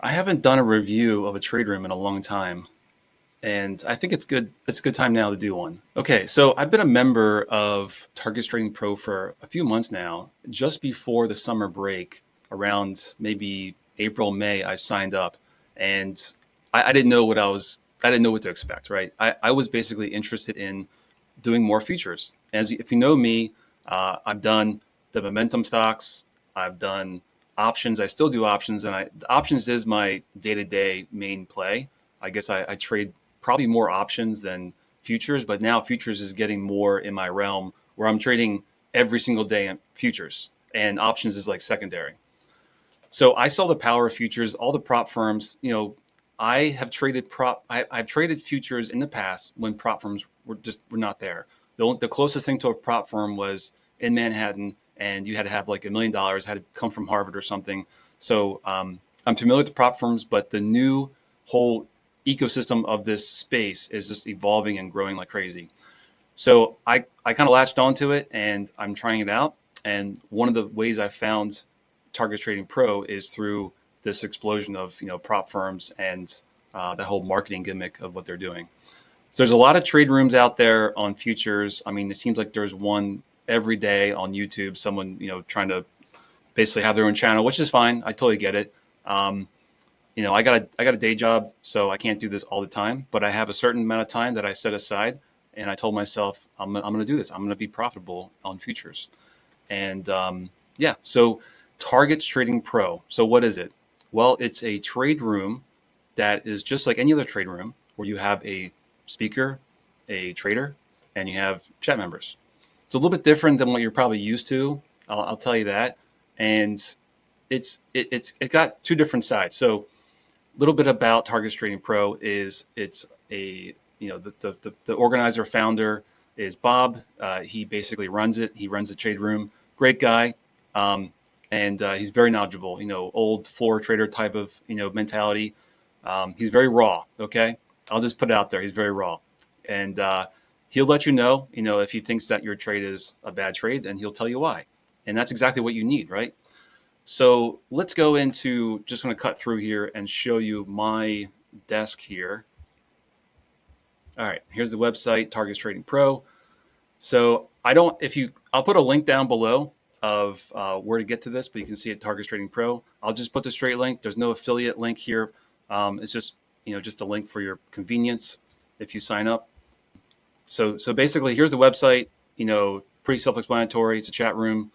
I haven't done a review of a trade room in a long time, and I think it's good. It's a good time now to do one. Okay, so I've been a member of Target Trading Pro for a few months now. Just before the summer break, around maybe April, May, I signed up, and I didn't know what I was. I didn't know what to expect. Right, I was basically interested in doing more futures. As if you know me, I've done the momentum stocks. I've done options. I still do options, and the options is my day-to-day main play. I guess I trade probably more options than futures, but now futures is getting more in my realm where I'm trading every single day in futures, and options is like secondary. So I saw the power of futures. All the prop firms, I have traded I've traded futures in the past when prop firms were not there. The closest thing to a prop firm was in Manhattan, and you had to have like $1 million, had to come from Harvard or something. So I'm familiar with the prop firms, but the new whole ecosystem of this space is just evolving and growing like crazy. So I kind of latched onto it, and I'm trying it out. And one of the ways I found Target Trading Pro is through this explosion of prop firms and the whole marketing gimmick of what they're doing. So there's a lot of trade rooms out there on futures. I mean, it seems like there's one every day on YouTube. Someone trying to basically have their own channel, which is fine. I totally get it. I got a day job, so I can't do this all the time. But I have a certain amount of time that I set aside, and I told myself I'm going to do this. I'm going to be profitable on futures. And yeah, so Target's Trading Pro. So what is it? Well, it's a trade room that is just like any other trade room where you have a speaker, a trader, and you have chat members. It's a little bit different than what you're probably used to. I'll tell you that. And it's got two different sides. So a little bit about Target's Trading Pro is it's a the organizer founder is Bob. He basically runs it. He runs the trade room. Great guy. And he's very knowledgeable, old floor trader type of, mentality. He's very raw. Okay. I'll just put it out there. He's very raw, and he'll let you know, if he thinks that your trade is a bad trade, and he'll tell you why. And that's exactly what you need. Right. So let's go into, just going to cut through here and show you my desk here. All right. Here's the website, Target's Trading Pro. So I'll put a link down below of where to get to this, but you can see it, Target's Trading Pro. I'll just put the straight link. There's no affiliate link here. It's just a link for your convenience if you sign up. So basically, here's the website. Pretty self-explanatory. It's a chat room.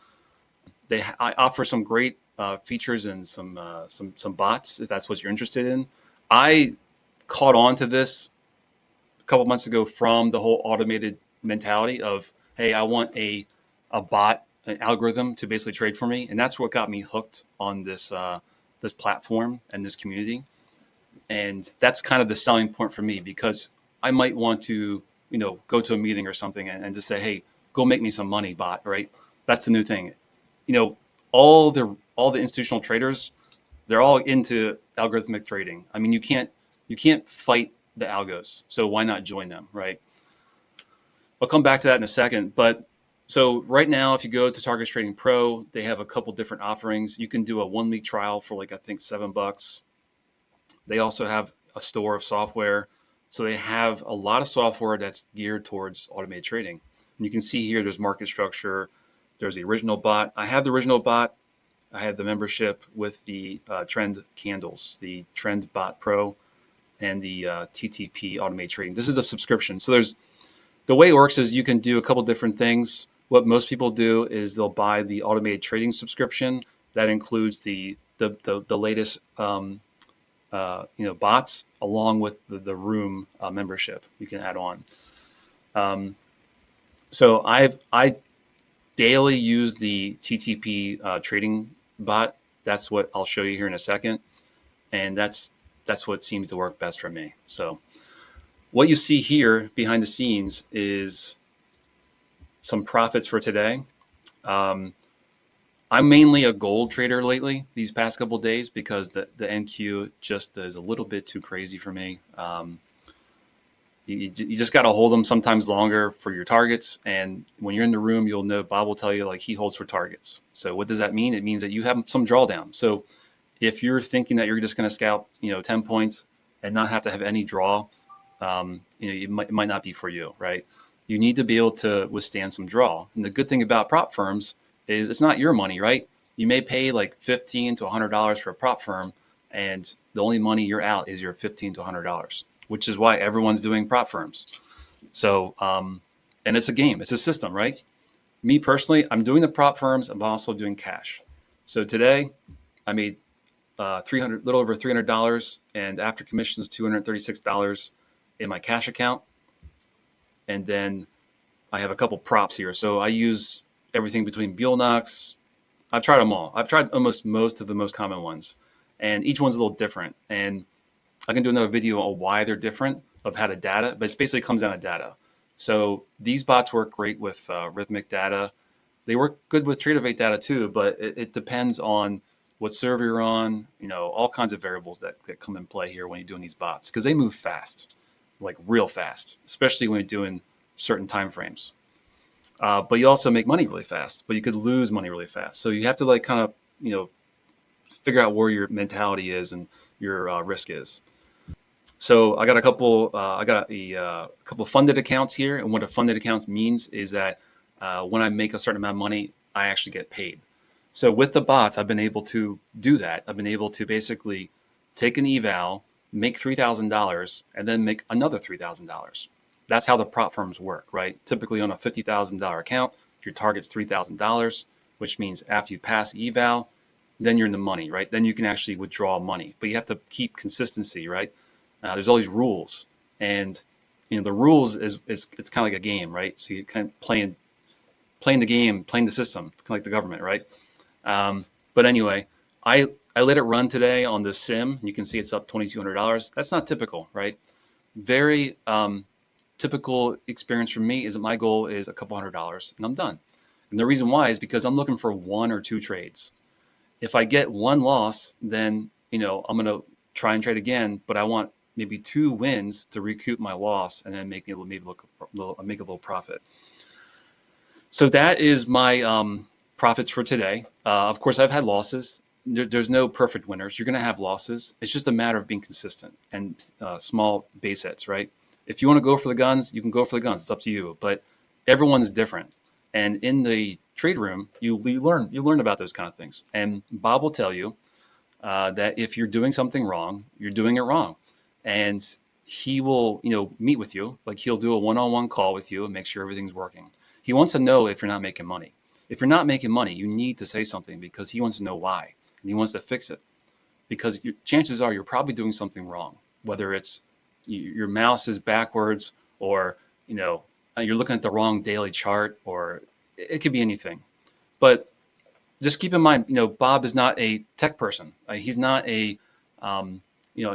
I offer some great features and some bots if that's what you're interested in. I caught on to this a couple months ago from the whole automated mentality of, hey, I want a bot, an algorithm to basically trade for me, and that's what got me hooked on this platform and this community. And that's kind of the selling point for me, because I might want to go to a meeting or something and just say, hey, go make me some money, bot. Right? That's the new thing. All the institutional traders, they're all into algorithmic trading. I mean, you can't fight the algos, so why not join them, right? I'll come back to that in a second. But so right now, if you go to Target's Trading Pro, they have a couple different offerings. You can do a 1 week trial for I think $7. They also have a store of software. So they have a lot of software that's geared towards automated trading. And you can see here, there's market structure. There's the original bot. I have the original bot. I have the membership with the trend candles, the Trend Bot Pro, and the TTP automated trading. This is a subscription. So the way it works is you can do a couple different things. What most people do is they'll buy the automated trading subscription. That includes the latest bots, along with the room membership you can add on. So I daily use the TTP trading bot. That's what I'll show you here in a second, and that's what seems to work best for me. So what you see here behind the scenes is some profits for today. I'm mainly a gold trader lately these past couple of days, because the NQ just is a little bit too crazy for me. You just got to hold them sometimes longer for your targets. And when you're in the room, you'll know Bob will tell you he holds for targets. So what does that mean? It means that you have some drawdown. So if you're thinking that you're just going to scalp, 10 points and not have to have any draw, it might not be for you, right? You need to be able to withstand some draw. And the good thing about prop firms is it's not your money, right? You may pay like $15 to $100 for a prop firm, and the only money you're out is your $15 to $100, which is why everyone's doing prop firms. So, and it's a game, it's a system, right? Me personally, I'm doing the prop firms. I'm also doing cash. So today, I made little over $300, and after commissions, $236 in my cash account. And then I have a couple props here. So I use everything between Buell-Knox. I've tried them all. I've tried almost most of the most common ones, and each one's a little different. And I can do another video on why they're different, of how to data, but it basically comes down to data. So these bots work great with Rhythmic data. They work good with Tradeovate data too, but it depends on what server you're on, all kinds of variables that come in play here when you're doing these bots, because they move fast, like real fast, especially when you're doing certain time frames. But you also make money really fast, but you could lose money really fast. So you have to like kind of, figure out where your mentality is and your risk is. So I got a couple funded accounts here. And what a funded account means is that when I make a certain amount of money, I actually get paid. So with the bots, I've been able to do that. I've been able to basically take an eval, make $3,000, and then make another $3,000. That's how the prop firms work, right? Typically on a $50,000 account, your target's $3,000, which means after you pass the eval, then you're in the money, right? Then you can actually withdraw money, but you have to keep consistency, right? There's all these rules, and the rules is it's kind of like a game, right? So you kind of playing the game, playing the system, kind of like the government, right? But anyway, I let it run today on the sim. You can see it's up $2,200. That's not typical, right? Very typical experience for me is that my goal is a couple $100 and I'm done. And the reason why is because I'm looking for 1 or 2 trades. If I get 1 loss, then I'm going to try and trade again, but I want maybe 2 wins to recoup my loss and then make a little profit. So that is my profits for today. Of course, I've had losses. There's no perfect winners. You're going to have losses. It's just a matter of being consistent and small base hits, right? If you want to go for the guns, you can go for the guns. It's up to you. But everyone's different. And in the trade room, you learn about those kind of things. And Bob will tell you that if you're doing something wrong, you're doing it wrong. And he will, meet with you. Like he'll do a one-on-one call with you and make sure everything's working. He wants to know if you're not making money. If you're not making money, you need to say something because he wants to know why. And he wants to fix it. Because chances are you're probably doing something wrong. Whether it's your mouse is backwards or, you're looking at the wrong daily chart, or it could be anything. But just keep in mind, Bob is not a tech person. He's not a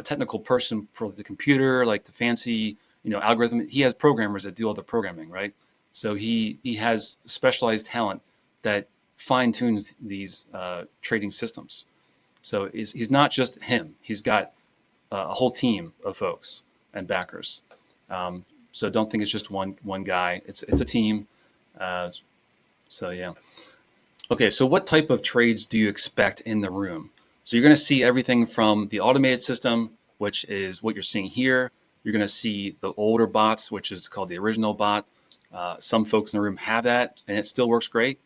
technical person for the computer, like the fancy, algorithm. He has programmers that do all the programming, right? So he has specialized talent that fine tunes these trading systems. So he's not just him. He's got a whole team of folks and backers. So don't think it's just one guy. It's a team. So yeah. Okay, so what type of trades do you expect in the room? So you're going to see everything from the automated system, which is what you're seeing here. You're going to see the older bots, which is called the original bot. Some folks in the room have that, and it still works great.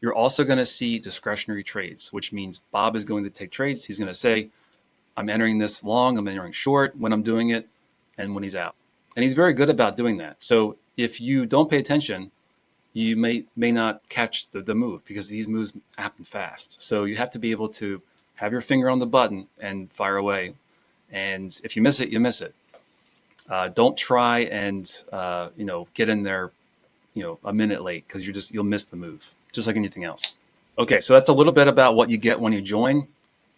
You're also going to see discretionary trades, which means Bob is going to take trades. He's going to say, I'm entering this long, I'm entering short when I'm doing it, and when he's out. And he's very good about doing that. So if you don't pay attention, you may not catch the move because these moves happen fast. So you have to be able to have your finger on the button and fire away. And if you miss it, you miss it. Don't try and get in there, a minute late because you'll miss the move, just like anything else. Okay, so that's a little bit about what you get when you join.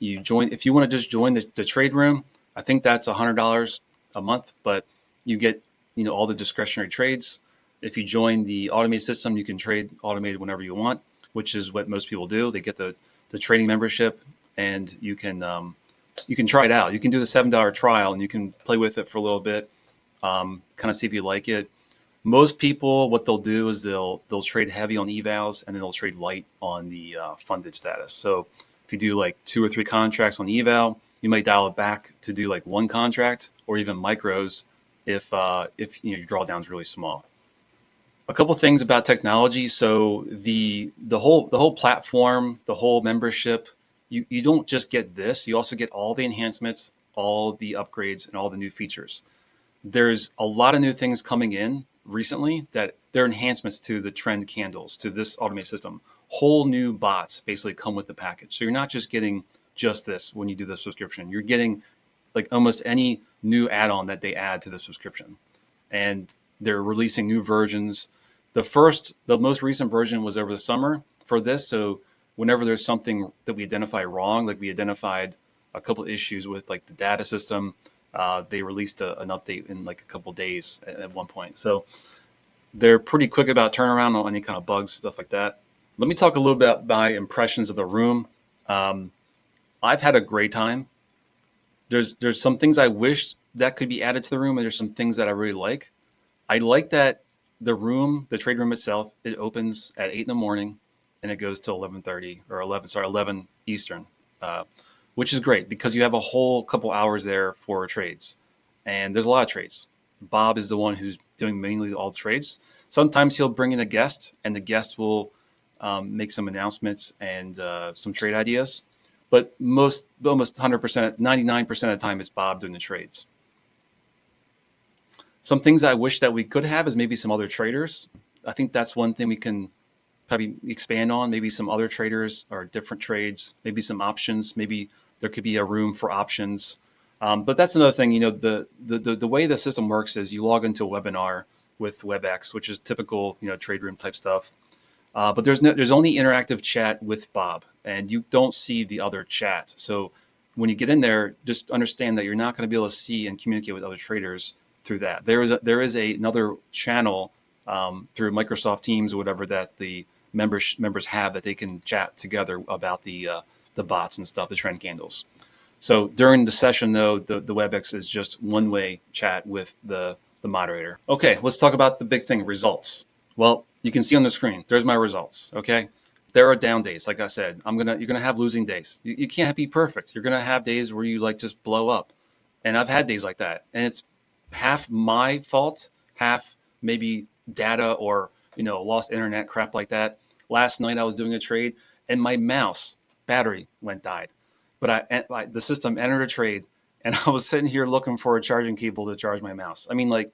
If you want to just join the trade room. I think that's $100 a month, but you get all the discretionary trades. If you join the automated system, you can trade automated whenever you want, which is what most people do. They get the trading membership, and you can try it out. You can do the $7 trial, and you can play with it for a little bit, kind of see if you like it. Most people, what they'll do is they'll trade heavy on evals, and then they'll trade light on the funded status. So If you do like 2 or 3 contracts on eval, you might dial it back to do like 1 contract or even micros if your drawdown is really small. A couple things about technology. So the whole platform, the whole membership, you don't just get this. You also get all the enhancements, all the upgrades, and all the new features. There's a lot of new things coming in recently that they're enhancements to the trend candles, to this automated system. Whole new bots basically come with the package. So you're not just getting just this when you do the subscription. You're getting like almost any new add-on that they add to the subscription. And they're releasing new versions. The most recent version was over the summer for this. So whenever there's something that we identify wrong, like we identified a couple of issues with like the data system, they released an update in like a couple of days at one point. So they're pretty quick about turnaround on any kind of bugs, stuff like that. Let me talk a little bit about my impressions of the room. I've had a great time. There's some things I wish that could be added to the room, and there's some things that I really like. I like that the trade room itself, it opens at 8 in the morning and it goes till 11 Eastern, which is great because you have a whole couple hours there for trades. And there's a lot of trades. Bob is the one who's doing mainly all the trades. Sometimes he'll bring in a guest, and the guest will make some announcements and some trade ideas. But almost 100%, 99% of the time, it's Bob doing the trades. Some things I wish that we could have is maybe some other traders. I think that's one thing we can probably expand on. Maybe some other traders or different trades, maybe some options. Maybe there could be a room for options. But that's another thing. The way the system works is you log into a webinar with WebEx, which is typical, trade room type stuff. But there's only interactive chat with Bob, and you don't see the other chat. So when you get in there, just understand that you're not going to be able to see and communicate with other traders through that. There is another channel through Microsoft Teams or whatever that the members have that they can chat together about the bots and stuff, the trend candles. So during the session, though, the WebEx is just one-way chat with the moderator. Okay, let's talk about the big thing, results. Well, you can see on the screen, there's my results, okay? There are down days, like I said. You're gonna have losing days. You can't be perfect. You're gonna have days where you like just blow up. And I've had days like that. And it's half my fault, half maybe data or, lost internet, crap like that. Last night I was doing a trade and my mouse battery died. But the system entered a trade and I was sitting here looking for a charging cable to charge my mouse. I mean, like,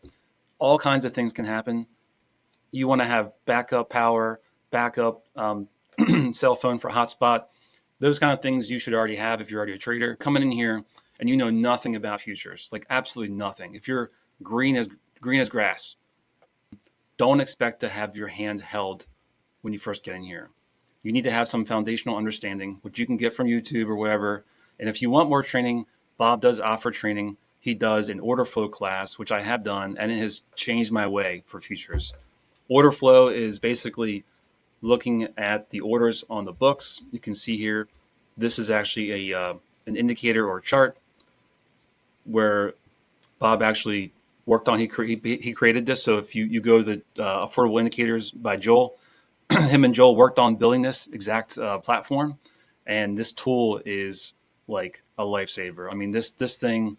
all kinds of things can happen. You want to have backup power, backup cell phone for hotspot. Those kind of things you should already have if you're already a trader. Coming in here and you know nothing about futures, like absolutely nothing. If you're green as grass, don't expect to have your hand held when you first get in here. You need to have some foundational understanding, which you can get from YouTube or whatever. And if you want more training, Bob does offer training. He does an order flow class, which I have done, and it has changed my way for futures. Order flow is basically looking at the orders on the books. You can see here, this is actually an indicator or chart where Bob actually worked on. He created this. So if you go to the Affordable Indicators by Joel, him and Joel worked on building this exact platform, and this tool is like a lifesaver. I mean, this thing,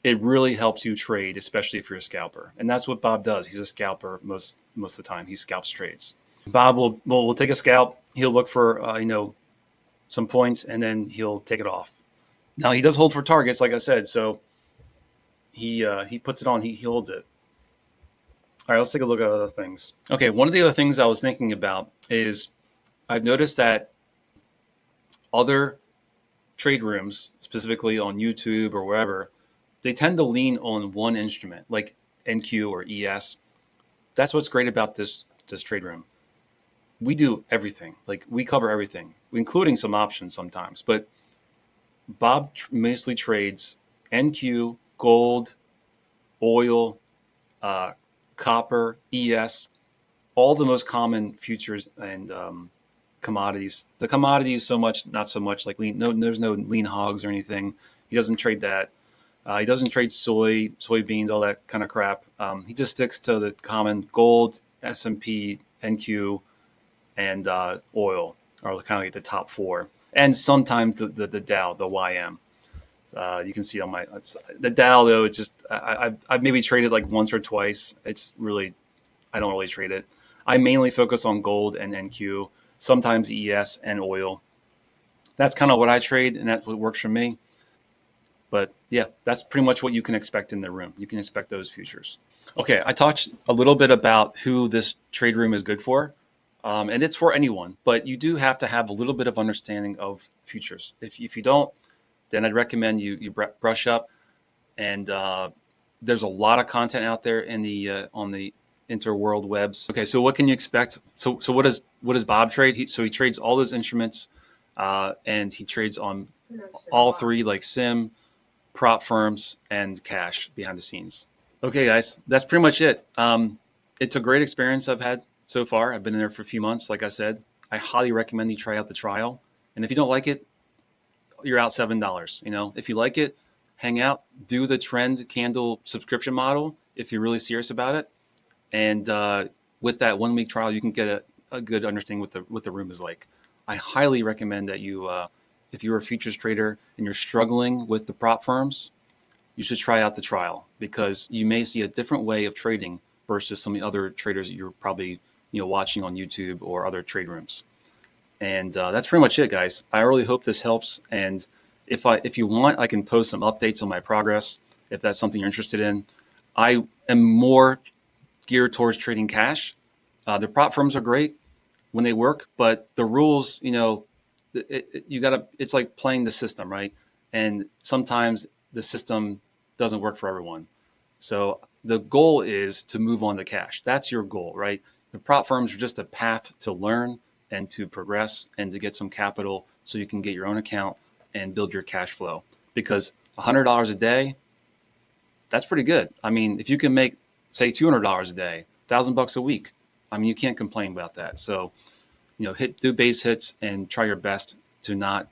it really helps you trade, especially if you're a scalper. And that's what Bob does. He's a scalper most of the time. He scalps trades. Bob will take a scalp. He'll look for some points, and then he'll take it off. Now he does hold for targets, like I said. So he puts it on. He holds it. All right, let's take a look at other things. Okay, one of the other things I was thinking about is I've noticed that other trade rooms, specifically on YouTube or wherever, they tend to lean on one instrument, like NQ or ES. That's what's great about this trade room. We do everything. Like, we cover everything, including some options sometimes. But Bob mostly trades NQ, gold, oil, copper, ES, all the most common futures and commodities. The commodities, not so much like lean. No, there's no lean hogs or anything. He doesn't trade that. He doesn't trade soybeans, all that kind of crap. He just sticks to the common gold, S&P, NQ, and oil are kind of like the top four. and sometimes the Dow, the YM. You can see on the Dow though. It's just I've maybe traded like once or twice. It's really I don't really trade it. I mainly focus on gold and NQ, sometimes ES and oil. That's kind of what I trade, and that's what works for me. But yeah, that's pretty much what you can expect in the room. You can expect those futures. Okay, I talked a little bit about who this trade room is good for, and it's for anyone. But you do have to have a little bit of understanding of futures. If you don't, then I'd recommend you brush up. And there's a lot of content out there in the on the interworld webs. Okay, so what can you expect? So what does Bob trade? So he trades all those instruments, and he trades on all three, like sim, prop firms, and cash behind the scenes. Okay, guys, that's pretty much it. It's a great experience I've had so far. I've been in there for a few months. Like I said, I highly recommend you try out the trial. And if you don't like it, you're out $7. If you like it, hang out, do the trend candle subscription model if you're really serious about it. And with that 1 week trial, you can get a good understanding what the room is like. I highly recommend that you, if you're a futures trader and you're struggling with the prop firms, you should try out the trial because you may see a different way of trading versus some of the other traders that you're probably watching on YouTube or other trade rooms. And that's pretty much it, guys. I really hope this helps. And if you want, I can post some updates on my progress if that's something you're interested in. I am more geared towards trading cash. The prop firms are great when they work, but the rules, it's like playing the system, right? And sometimes the system doesn't work for everyone. So the goal is to move on to cash. That's your goal, right? The prop firms are just a path to learn and to progress and to get some capital so you can get your own account and build your cash flow. Because $100 a day, that's pretty good. I mean, if you can make, say, $200 a day, $1,000 a week, I mean, you can't complain about that. So, do base hits and try your best to not,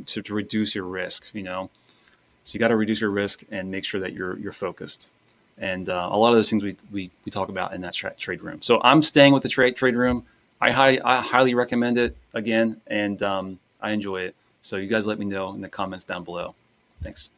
to reduce your risk, So you got to reduce your risk and make sure that you're focused. And a lot of those things we talk about in that trade room. So I'm staying with the trade room. I highly recommend it again, and I enjoy it. So you guys let me know in the comments down below. Thanks.